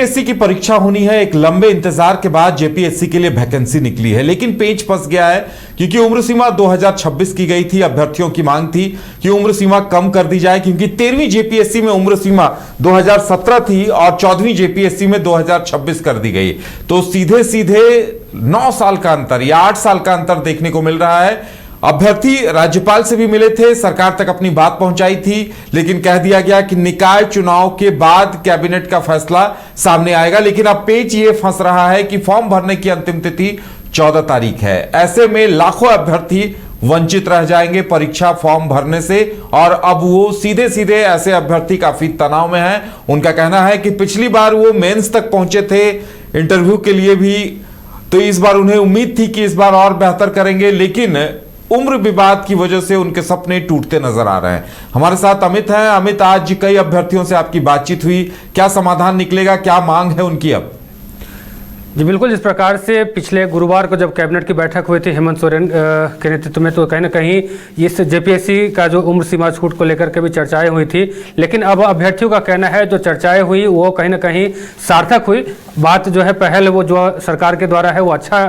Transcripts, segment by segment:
JPSC की परीक्षा होनी है। एक लंबे इंतजार के बाद जेपीएससी के लिए वैकेंसी निकली है, लेकिन पेच फंस गया है क्योंकि उम्र सीमा 2026 की गई थी। अभ्यर्थियों की मांग थी कि उम्र सीमा कम कर दी जाए क्योंकि 13वीं जेपीएससी में उम्र सीमा 2017 थी और 14वीं जेपीएससी में 2026 कर दी गई। तो सीधे सीधे 9 साल का अंतर या 8 साल का अंतर देखने को मिल रहा है। अभ्यर्थी राज्यपाल से भी मिले थे, सरकार तक अपनी बात पहुंचाई थी, लेकिन कह दिया गया कि निकाय चुनाव के बाद कैबिनेट का फैसला सामने आएगा। लेकिन अब पेच ये फंस रहा है कि फॉर्म भरने की अंतिम तिथि 14 तारीख है। ऐसे में लाखों अभ्यर्थी वंचित रह जाएंगे परीक्षा फॉर्म भरने से, और अब वो सीधे सीधे ऐसे अभ्यर्थी काफी तनाव में हैं। उनका कहना है कि पिछली बार वो मेंस तक पहुंचे थे इंटरव्यू के लिए भी, तो इस बार उन्हें उम्मीद थी कि इस बार और बेहतर करेंगे, लेकिन उम्र विवाद की वजह से उनके सपने टूटते नजर आ रहे हैं। हमारे साथ अमित हैं। अमित, आज कई अभ्यर्थियों से आपकी बातचीत हुई, क्या समाधान निकलेगा, क्या मांग है उनकी अब? जी बिल्कुल, इस प्रकार से पिछले गुरुवार को जब कैबिनेट की बैठक हुई थी हेमंत सोरेन के नेतृत्व में, तो कहीं ना कहीं इस जेपीएससी का जो उम्र सीमा छूट को लेकर के भी चर्चाएं हुई थी। लेकिन अब अभ्यर्थियों का कहना है जो चर्चाएं हुई वो कहीं ना कहीं सार्थक हुई। बात जो है पहल वो जो सरकार के द्वारा है वो अच्छा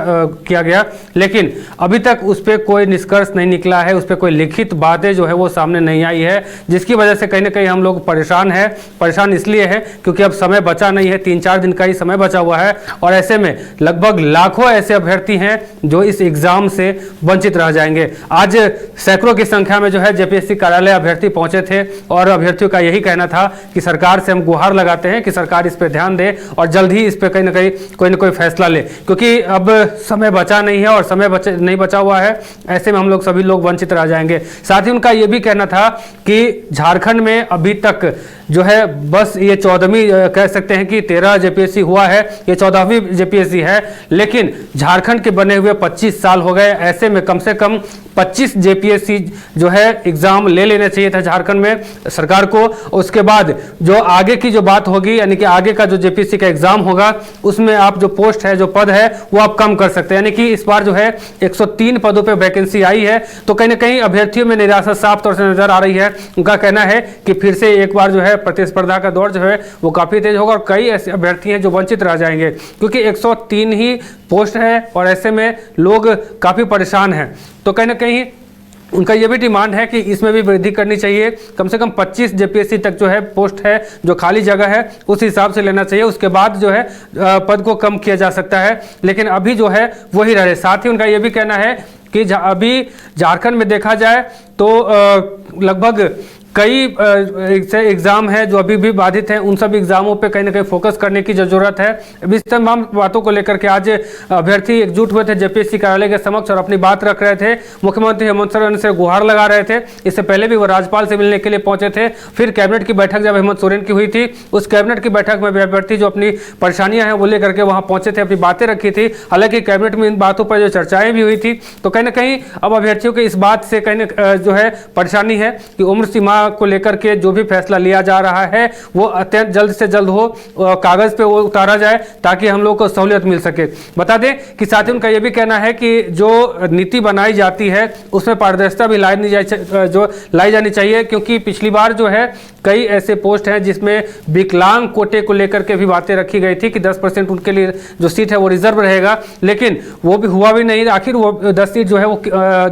किया गया, लेकिन अभी तक उस पर कोई निष्कर्ष नहीं निकला है, उस पर कोई लिखित बातें जो है वो सामने नहीं आई है, जिसकी वजह से कहीं ना कहीं हम लोग परेशान हैं। परेशान इसलिए है क्योंकि अब समय बचा नहीं है, 3-4 दिन का ही समय बचा हुआ है, और ऐसे में लगभग लाखों ऐसे अभ्यर्थी हैं जो इस एग्जाम से वंचित रह जाएंगे। आज सैकड़ों की संख्या में जो है जेपीएससी कार्यालय अभ्यर्थी पहुंचे थे, और अभ्यर्थियों का यही कहना था कि सरकार से हम गुहार लगाते हैं कि सरकार इस पर ध्यान दे और जल्द ही इस पे कहीं ना कोई फैसला ले, क्योंकि अब समय बचा नहीं है और समय नहीं बचा हुआ है। ऐसे में हम लोग सभी लोग वंचित रह जाएंगे। साथ ही उनका यह भी कहना था कि झारखंड में अभी तक जो है बस ये 14वीं कह सकते हैं कि 13 जेपीएससी हुआ है, ये 14वीं जेपीएससी है, लेकिन झारखंड के बने हुए 25 साल हो गए। ऐसे में कम से कम 25 जेपीएससी जो है एग्जाम ले लेना चाहिए था झारखंड में सरकार को। उसके बाद जो आगे की जो बात होगी, यानी कि आगे का जो जेपीएससी का एग्जाम होगा उसमें आप जो पोस्ट है, जो पद है वो आप कम कर सकते हैं। यानी कि इस बार जो है 103 पदों पे वैकेंसी आई है, तो कहीं ना कहीं अभ्यर्थियों में निराशा साफ तौर से नजर आ रही है। उनका कहना है कि फिर से एक बार जो है प्रतिस्पर्धा का दौर जो है वो काफी तेज होगा और कई ऐसे अभ्यर्थी हैं जो वंचित रह जाएंगे, क्योंकि 103 ही पोस्ट है और ऐसे में लोग काफी परेशान हैं। तो कहीं ना कहीं उनका यह भी डिमांड है कि इसमें भी वृद्धि करनी चाहिए। कम से कम 25 जेपीएससी तक जो है पोस्ट है, जो खाली जगह है उस हिसाब से लेना चाहिए। उसके बाद जो है पद को कम किया जा सकता है, लेकिन अभी जो है वही रहे। साथ ही उनका यह भी कहना है कि अभी झारखंड में देखा जाए तो लगभग कई एग्जाम है जो अभी भी बाधित हैं। उन सब एग्जामों पे कहीं ना कहीं फोकस करने की जरूरत है। इस तमाम बातों को लेकर के आज अभ्यर्थी एकजुट हुए थे जेपीएससी कार्यालय के समक्ष और अपनी बात रख रहे थे। मुख्यमंत्री हेमंत सोरेन से गुहार लगा रहे थे। इससे पहले भी वो राज्यपाल से मिलने के लिए पहुंचे थे। फिर कैबिनेट की बैठक जब हेमंत सोरेन की हुई थी, उस कैबिनेट की बैठक में भी अभ्यर्थी जो अपनी परेशानियां हैं वो लेकर के वहां पहुंचे थे, अपनी बातें रखी थी। हालांकि कैबिनेट में इन बातों पर जो चर्चाएं भी हुई थी, तो कहीं ना कहीं अब अभ्यर्थियों की इस बात से कहीं जो है परेशानी है कि उम्र सीमा को लेकर के जो भी फैसला लिया जा रहा है वो अत्यंत जल्द से जल्द हो, कागज पे वो उतारा जाए ताकि हम लोग को सहूलियत मिल सके। बता दें कि साथ ही उनका यह भी कहना है कि जो नीति बनाई जाती है उसमें पारदर्शिता भी लाई जानी चाहिए, क्योंकि पिछली बार जो है कई ऐसे पोस्ट हैं जिसमें विकलांग कोटे को लेकर के भी बातें रखी गई थी कि 10% उनके लिए जो सीट है वो रिजर्व रहेगा, लेकिन वो भी हुआ भी नहीं। आखिर वो 10 सीट जो है वो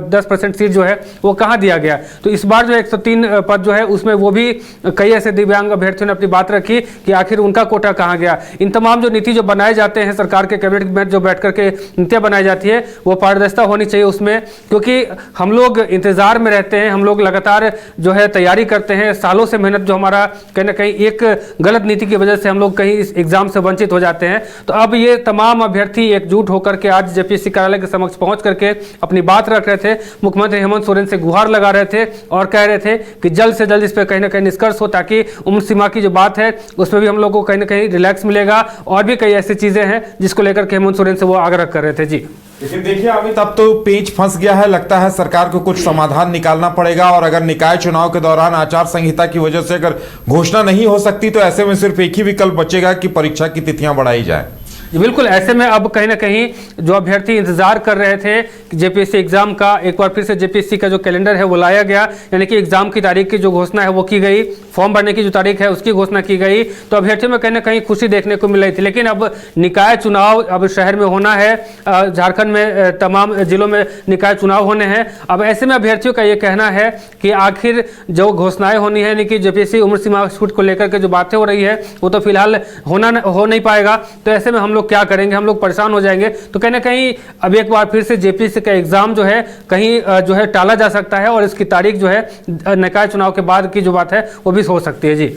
10% सीट जो है वो कहाँ दिया गया। तो इस बार जो 103 पद जो है उसमें वो भी कई ऐसे दिव्यांग अभ्यर्थियों ने अपनी बात रखी कि आखिर उनका कोटा कहाँ गया। इन तमाम जो नीति जो बनाए जाते हैं सरकार के कैबिनेट में जो बैठ करके नीतियां बनाई जाती है वो पारदर्शिता होनी चाहिए उसमें, क्योंकि हम लोग इंतजार में रहते हैं, हम लोग लगातार जो है तैयारी करते हैं, सालों से मेहनत जो हमारा कहीं ना कहीं एक गलत नीति की वजह से हम लोग कहीं इस एग्जाम से वंचित हो जाते हैं। तो अब ये तमाम अभ्यर्थी एकजुट होकर के आज जेपीएससी कार्यालय के समक्ष पहुंच करके अपनी बात रख रहे थे। मुख्यमंत्री हेमंत सोरेन से गुहार लगा रहे थे और कह रहे थे कि जल्द से जल्द इस पर कहीं ना कहीं निष्कर्ष हो, ताकि उम्र सीमा की जो बात है उसमें भी हम लोग को कहीं ना कहीं रिलैक्स मिलेगा। और भी कई ऐसी चीजें हैं जिसको लेकर के हेमंत सोरेन से वो आग्रह कर रहे थे। जी लेकिन देखिए अमित, अब तो पेच फंस गया है। लगता है सरकार को कुछ समाधान निकालना पड़ेगा, और अगर निकाय चुनाव के दौरान आचार संहिता की वजह से अगर घोषणा नहीं हो सकती तो ऐसे में सिर्फ एक ही विकल्प बचेगा कि परीक्षा की तिथियां बढ़ाई जाए। बिल्कुल, ऐसे में अब कहीं ना कहीं जो अभ्यर्थी इंतजार कर रहे थे कि जेपीएससी एग्जाम का एक बार फिर से जेपीएससी का जो कैलेंडर है वो लाया गया, यानी कि एग्जाम की तारीख की जो घोषणा है वो की गई। फॉर्म भरने की जो तारीख है उसकी घोषणा की गई, तो अभ्यर्थियों में कहीं ना कहीं खुशी देखने को मिल रही थी। लेकिन अब निकाय चुनाव अब शहर में होना है, झारखंड में तमाम जिलों में निकाय चुनाव होने हैं। अब ऐसे में अभ्यर्थियों का ये कहना है कि आखिर जो घोषणाएं होनी है, यानी कि जेपीएससी उम्र सीमा छूट को लेकर के जो बातें हो रही है वो तो फिलहाल हो नहीं पाएगा, तो ऐसे में हम लोग क्या करेंगे, हम लोग परेशान हो जाएंगे। तो कहीं ना कहीं अब एक बार फिर से जेपीएससी का एग्जाम जो है कहीं जो है टाला जा सकता है और इसकी तारीख जो है निकाय चुनाव के बाद की जो बात है वो भी हो सकती है। जी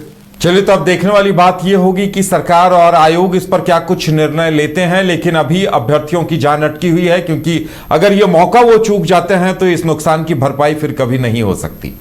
चलिए, तो अब देखने वाली बात यह होगी कि सरकार और आयोग इस पर क्या कुछ निर्णय लेते हैं। लेकिन अभी अभ्यर्थियों की जान अटकी हुई है, क्योंकि अगर ये मौका वो चूक जाते हैं तो इस नुकसान की भरपाई फिर कभी नहीं हो सकती।